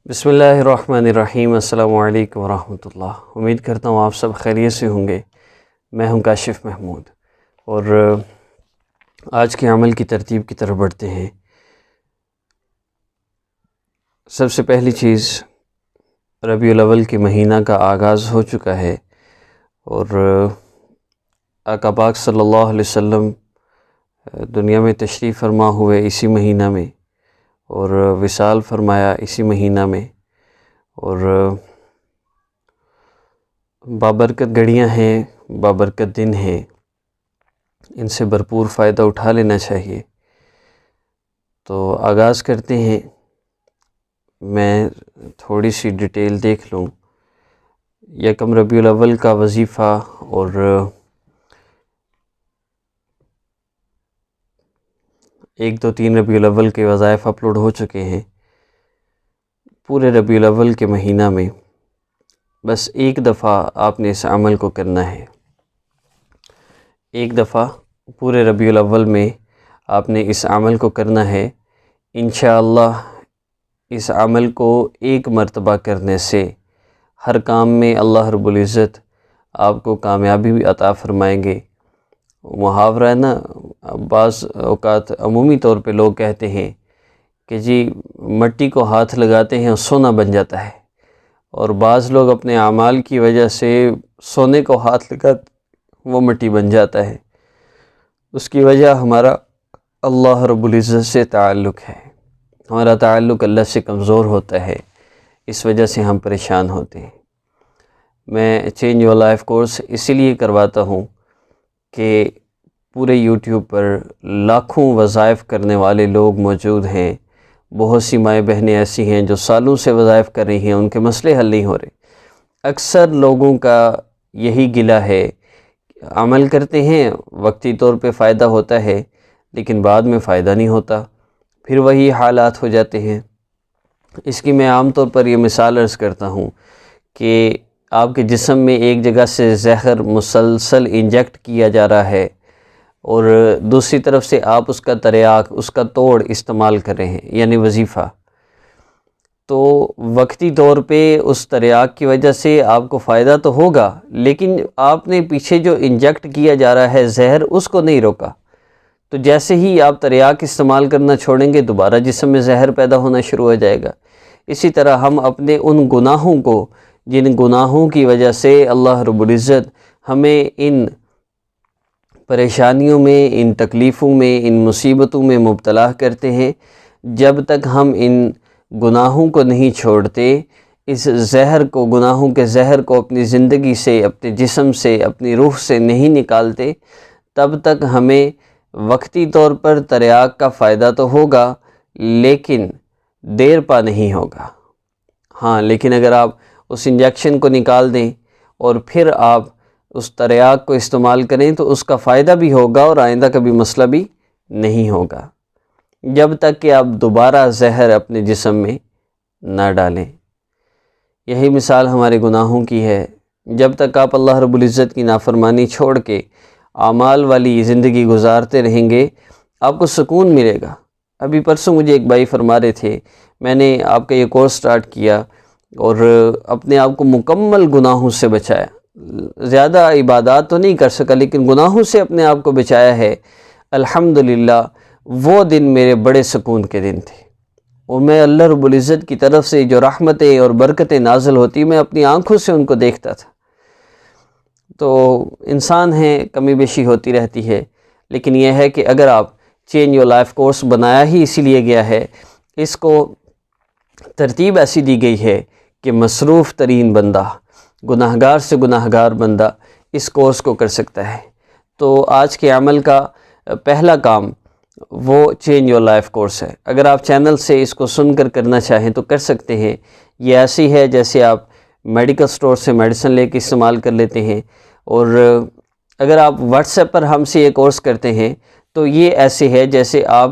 بسم اللہ الرحمن الرحیم۔ السلام علیکم ورحمۃ اللہ۔ امید کرتا ہوں آپ سب خیریت سے ہوں گے۔ میں ہوں کاشف محمود، اور آج کے عمل کی ترتیب کی طرف بڑھتے ہیں۔ سب سے پہلی چیز، ربیع الاول کے مہینہ کا آغاز ہو چکا ہے، اور آقا پاک صلی اللہ علیہ وسلم دنیا میں تشریف فرما ہوئے اسی مہینہ میں، اور وصال فرمایا اسی مہینہ میں، اور بابرکت گھڑیاں ہیں، بابرکت دن ہیں، ان سے بھرپور فائدہ اٹھا لینا چاہیے۔ تو آغاز کرتے ہیں۔ میں تھوڑی سی ڈیٹیل دیکھ لوں۔ یکم ربیع الاول کا وظیفہ اور 1، 2، 3 ربیع الاول کے وظائف اپلوڈ ہو چکے ہیں۔ پورے ربیع الاول کے مہینہ میں بس ایک دفعہ آپ نے اس عمل کو کرنا ہے۔ ایک دفعہ پورے ربیع الاول میں آپ نے اس عمل کو کرنا ہے۔ انشاءاللہ اس عمل کو ایک مرتبہ کرنے سے ہر کام میں اللہ رب العزت آپ کو کامیابی بھی عطا فرمائیں گے۔ محاورہ ہے نا، بعض اوقات عمومی طور پہ لوگ کہتے ہیں کہ جی مٹی کو ہاتھ لگاتے ہیں اور سونا بن جاتا ہے، اور بعض لوگ اپنے اعمال کی وجہ سے سونے کو ہاتھ لگاتے وہ مٹی بن جاتا ہے۔ اس کی وجہ ہمارا اللہ رب العزت سے تعلق ہے، ہمارا تعلق اللہ سے کمزور ہوتا ہے، اس وجہ سے ہم پریشان ہوتے ہیں۔ میں چینج یور لائف کورس اسی لیے کرواتا ہوں کہ پورے یوٹیوب پر لاکھوں وظائف کرنے والے لوگ موجود ہیں۔ بہت سی مائیں بہنیں ایسی ہیں جو سالوں سے وظائف کر رہی ہیں، ان کے مسئلے حل نہیں ہو رہے۔ اکثر لوگوں کا یہی گلہ ہے، عمل کرتے ہیں، وقتی طور پہ فائدہ ہوتا ہے، لیکن بعد میں فائدہ نہیں ہوتا، پھر وہی حالات ہو جاتے ہیں۔ اس کی میں عام طور پر یہ مثال عرض کرتا ہوں کہ آپ کے جسم میں ایک جگہ سے زہر مسلسل انجیکٹ کیا جا رہا ہے، اور دوسری طرف سے آپ اس کا تریاک، اس کا توڑ استعمال کر رہے ہیں، یعنی وظیفہ۔ تو وقتی طور پہ اس تریاک کی وجہ سے آپ کو فائدہ تو ہوگا، لیکن آپ نے پیچھے جو انجیکٹ کیا جا رہا ہے زہر، اس کو نہیں روکا۔ تو جیسے ہی آپ تریاک استعمال کرنا چھوڑیں گے، دوبارہ جسم میں زہر پیدا ہونا شروع ہو جائے گا۔ اسی طرح ہم اپنے ان گناہوں کو، جن گناہوں کی وجہ سے اللہ رب العزت ہمیں ان پریشانیوں میں، ان تکلیفوں میں، ان مصیبتوں میں مبتلا کرتے ہیں، جب تک ہم ان گناہوں کو نہیں چھوڑتے، اس زہر کو، گناہوں کے زہر کو اپنی زندگی سے، اپنے جسم سے، اپنی روح سے نہیں نکالتے، تب تک ہمیں وقتی طور پر تریاک کا فائدہ تو ہوگا، لیکن دیر پا نہیں ہوگا۔ ہاں، لیکن اگر آپ اس انجیکشن کو نکال دیں اور پھر آپ اس تریاک کو استعمال کریں تو اس کا فائدہ بھی ہوگا، اور آئندہ کبھی مسئلہ بھی نہیں ہوگا، جب تک کہ آپ دوبارہ زہر اپنے جسم میں نہ ڈالیں۔ یہی مثال ہمارے گناہوں کی ہے۔ جب تک آپ اللہ رب العزت کی نافرمانی چھوڑ کے اعمال والی زندگی گزارتے رہیں گے، آپ کو سکون ملے گا۔ ابھی پرسوں مجھے ایک بھائی فرما رہے تھے، میں نے آپ کا یہ کورس سٹارٹ کیا اور اپنے آپ کو مکمل گناہوں سے بچایا، زیادہ عبادات تو نہیں کر سکا، لیکن گناہوں سے اپنے آپ کو بچایا ہے۔ الحمدللہ وہ دن میرے بڑے سکون کے دن تھے، اور میں اللہ رب العزت کی طرف سے جو رحمتیں اور برکتیں نازل ہوتی، میں اپنی آنکھوں سے ان کو دیکھتا تھا۔ تو انسان ہیں، کمی بیشی ہوتی رہتی ہے، لیکن یہ ہے کہ اگر آپ چینج یور لائف کورس بنایا ہی اسی لیے گیا ہے، اس کو ترتیب ایسی دی گئی ہے کہ مصروف ترین بندہ، گناہگار سے گناہگار بندہ اس کورس کو کر سکتا ہے۔ تو آج کے عمل کا پہلا کام وہ چینج یور لائف کورس ہے۔ اگر آپ چینل سے اس کو سن کر کرنا چاہیں تو کر سکتے ہیں۔ یہ ایسی ہے جیسے آپ میڈیکل سٹور سے میڈیسن لے کے استعمال کر لیتے ہیں، اور اگر آپ واٹس ایپ پر ہم سے یہ کورس کرتے ہیں تو یہ ایسے ہے جیسے آپ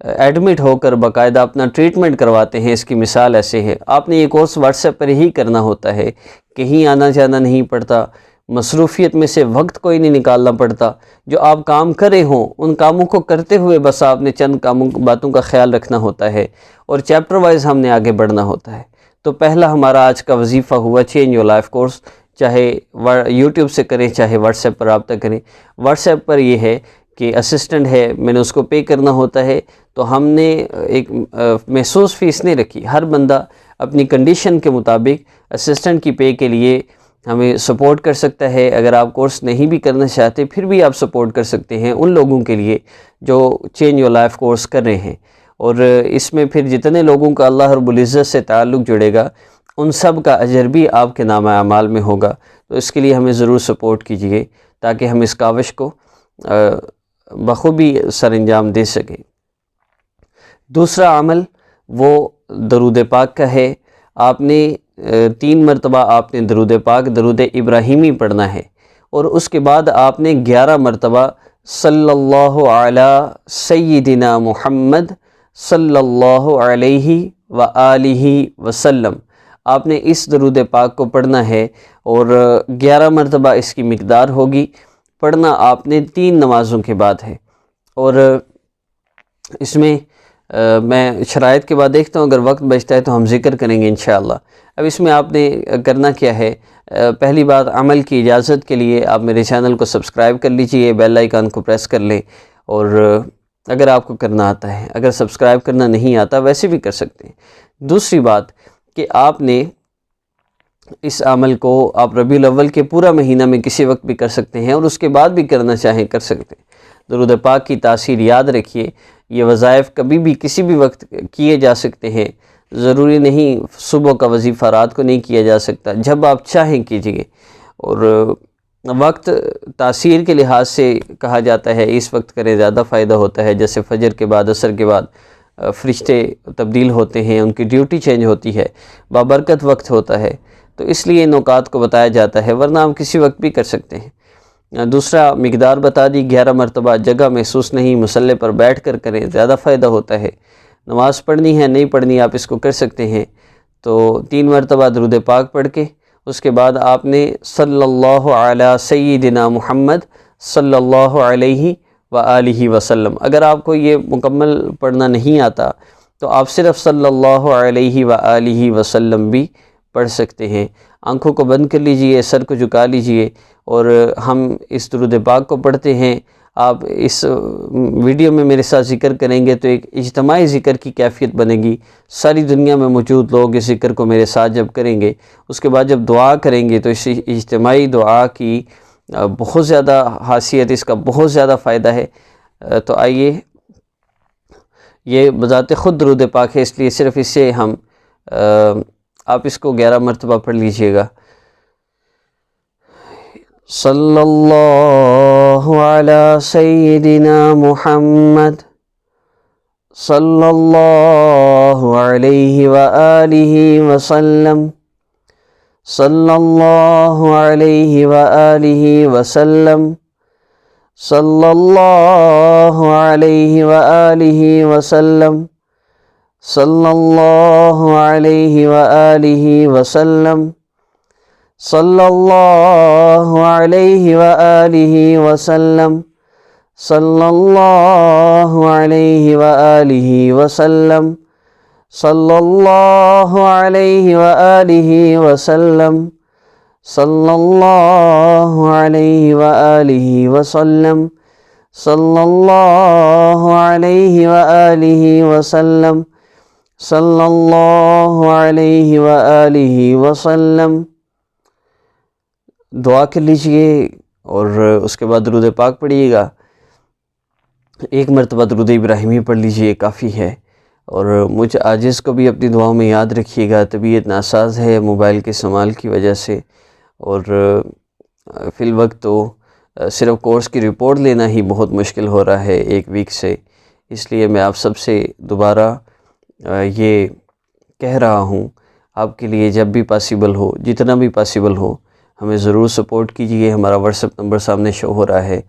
ایڈمٹ ہو کر باقاعدہ اپنا ٹریٹمنٹ کرواتے ہیں۔ اس کی مثال ایسے ہے، آپ نے یہ کورس واٹس ایپ پر ہی کرنا ہوتا ہے، کہیں آنا جانا نہیں پڑتا، مصروفیت میں سے وقت کوئی نہیں نکالنا پڑتا۔ جو آپ کام کر رہے ہوں ان کاموں کو کرتے ہوئے بس آپ نے چند باتوں کا خیال رکھنا ہوتا ہے، اور چیپٹر وائز ہم نے آگے بڑھنا ہوتا ہے۔ تو پہلا ہمارا آج کا وظیفہ ہوا چینج یور لائف کورس، چاہے یوٹیوب سے کریں چاہے واٹس ایپ پر رابطہ کریں۔ واٹس ایپ پر یہ ہے کہ اسسٹنٹ ہے، میں نے اس کو پے کرنا ہوتا ہے، تو ہم نے ایک محسوس فیس نہیں رکھی، ہر بندہ اپنی کنڈیشن کے مطابق اسسٹنٹ کی پے کے لیے ہمیں سپورٹ کر سکتا ہے۔ اگر آپ کورس نہیں بھی کرنا چاہتے پھر بھی آپ سپورٹ کر سکتے ہیں ان لوگوں کے لیے جو چینج یور لائف کورس کر رہے ہیں، اور اس میں پھر جتنے لوگوں کا اللہ رب العزت سے تعلق جڑے گا ان سب کا اجر بھی آپ کے نامہ اعمال میں ہوگا۔ تو اس کے لیے ہمیں ضرور سپورٹ کیجیے تاکہ ہم اس کاوش کو بخوبی سر انجام دے سکیں۔ دوسرا عمل وہ درود پاک کا ہے۔ آپ نے 3 مرتبہ آپ نے درود پاک درود ابراہیمی پڑھنا ہے، اور اس کے بعد آپ نے 11 مرتبہ صلی اللہ علی سیدنا محمد صلی اللہ علیہ وآلہ وسلم، آپ نے اس درود پاک کو پڑھنا ہے، اور 11 مرتبہ اس کی مقدار ہوگی۔ پڑھنا آپ نے 3 نمازوں کے بعد ہے، اور اس میں میں شرائط کے بعد دیکھتا ہوں، اگر وقت بچتا ہے تو ہم ذکر کریں گے انشاءاللہ۔ اب اس میں آپ نے کرنا کیا ہے، پہلی بات عمل کی اجازت کے لیے آپ میرے چینل کو سبسکرائب کر لیجئے، بیل آئیکن کو پریس کر لیں، اور اگر آپ کو کرنا آتا ہے، اگر سبسکرائب کرنا نہیں آتا ویسے بھی کر سکتے ہیں۔ دوسری بات کہ آپ نے اس عمل کو آپ ربیع الاول کے پورا مہینہ میں کسی وقت بھی کر سکتے ہیں، اور اس کے بعد بھی کرنا چاہیں کر سکتے ہیں۔ درود پاک کی تاثیر یاد رکھیے، یہ وظائف کبھی بھی کسی بھی وقت کیے جا سکتے ہیں، ضروری نہیں صبح کا وظیفہ رات کو نہیں کیا جا سکتا، جب آپ چاہیں کیجئے۔ اور وقت تاثیر کے لحاظ سے کہا جاتا ہے اس وقت کریں زیادہ فائدہ ہوتا ہے، جیسے فجر کے بعد عصر کے بعد فرشتے تبدیل ہوتے ہیں، ان کی ڈیوٹی چینج ہوتی ہے، بابرکت وقت ہوتا ہے، تو اس لیے ان اوقات کو بتایا جاتا ہے، ورنہ ہم کسی وقت بھی کر سکتے ہیں۔ دوسرا مقدار بتا دی، 11 مرتبہ، جگہ محسوس نہیں، مصلی پر بیٹھ کر کریں زیادہ فائدہ ہوتا ہے۔ نماز پڑھنی ہے نہیں پڑھنی آپ اس کو کر سکتے ہیں، تو 3 مرتبہ درود پاک پڑھ کے اس کے بعد آپ نے صلی اللہ علی سیدنا محمد صلی اللہ علیہ وآلہ وسلم، اگر آپ کو یہ مکمل پڑھنا نہیں آتا تو آپ صرف صلی اللہ علیہ وآلہ وسلم بھی پڑھ سکتے ہیں۔ آنکھوں کو بند کر لیجئے، سر کو جھکا لیجئے، اور ہم اس درود پاک کو پڑھتے ہیں۔ آپ اس ویڈیو میں میرے ساتھ ذکر کریں گے تو ایک اجتماعی ذکر کی کیفیت بنے گی، ساری دنیا میں موجود لوگ اس ذکر کو میرے ساتھ جب کریں گے، اس کے بعد جب دعا کریں گے تو اس اجتماعی دعا کی بہت زیادہ حیثیت، اس کا بہت زیادہ فائدہ ہے۔ تو آئیے، یہ بذات خود درود پاک ہے، اس لیے صرف اس سے ہم آپ اس کو 11 مرتبہ پڑھ لیجئے گا۔ صلی اللہ علی سیدنا محمد صلی اللہ علیہ وآلہ وسلم صلی اللہ علیہ وآلہ وسلم صلی اللہ علیہ وآلہ وسلم صلی اللہ علیہ وآلہ وسلم صلی اللہ علیہ وآلہ وسلم صلی اللہ علیہ وآلہ وسلم صلی اللہ علیہ وآلہ وسلم صلی اللہ علیہ وآلہ وسلم صلی اللہ علیہ وآلہ وسلم صلی اللہ علیہ وآلہ وسلم۔ دعا کر لیجئے اور اس کے بعد درود پاک پڑھیے گا۔ 1 مرتبہ درود ابراہیمی پڑھ لیجئے، کافی ہے۔ اور مجھ عاجز کو بھی اپنی دعاؤں میں یاد رکھیے گا، طبیعت ناساز ہے موبائل کے استعمال کی وجہ سے، اور فی الوقت تو صرف کورس کی رپورٹ لینا ہی بہت مشکل ہو رہا ہے 1 ویک سے، اس لیے میں آپ سب سے دوبارہ یہ کہہ رہا ہوں، آپ کے لیے جب بھی پاسیبل ہو، جتنا بھی پاسیبل ہو، ہمیں ضرور سپورٹ کیجیے۔ ہمارا واٹس ایپ نمبر سامنے شو ہو رہا ہے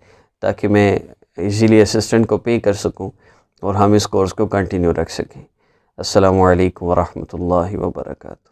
تاکہ میں ایزیلی اسسٹنٹ کو پے کر سکوں اور ہم اس کورس کو کنٹینیو رکھ سکیں۔ السلام علیکم ورحمۃ اللہ وبرکاتہ۔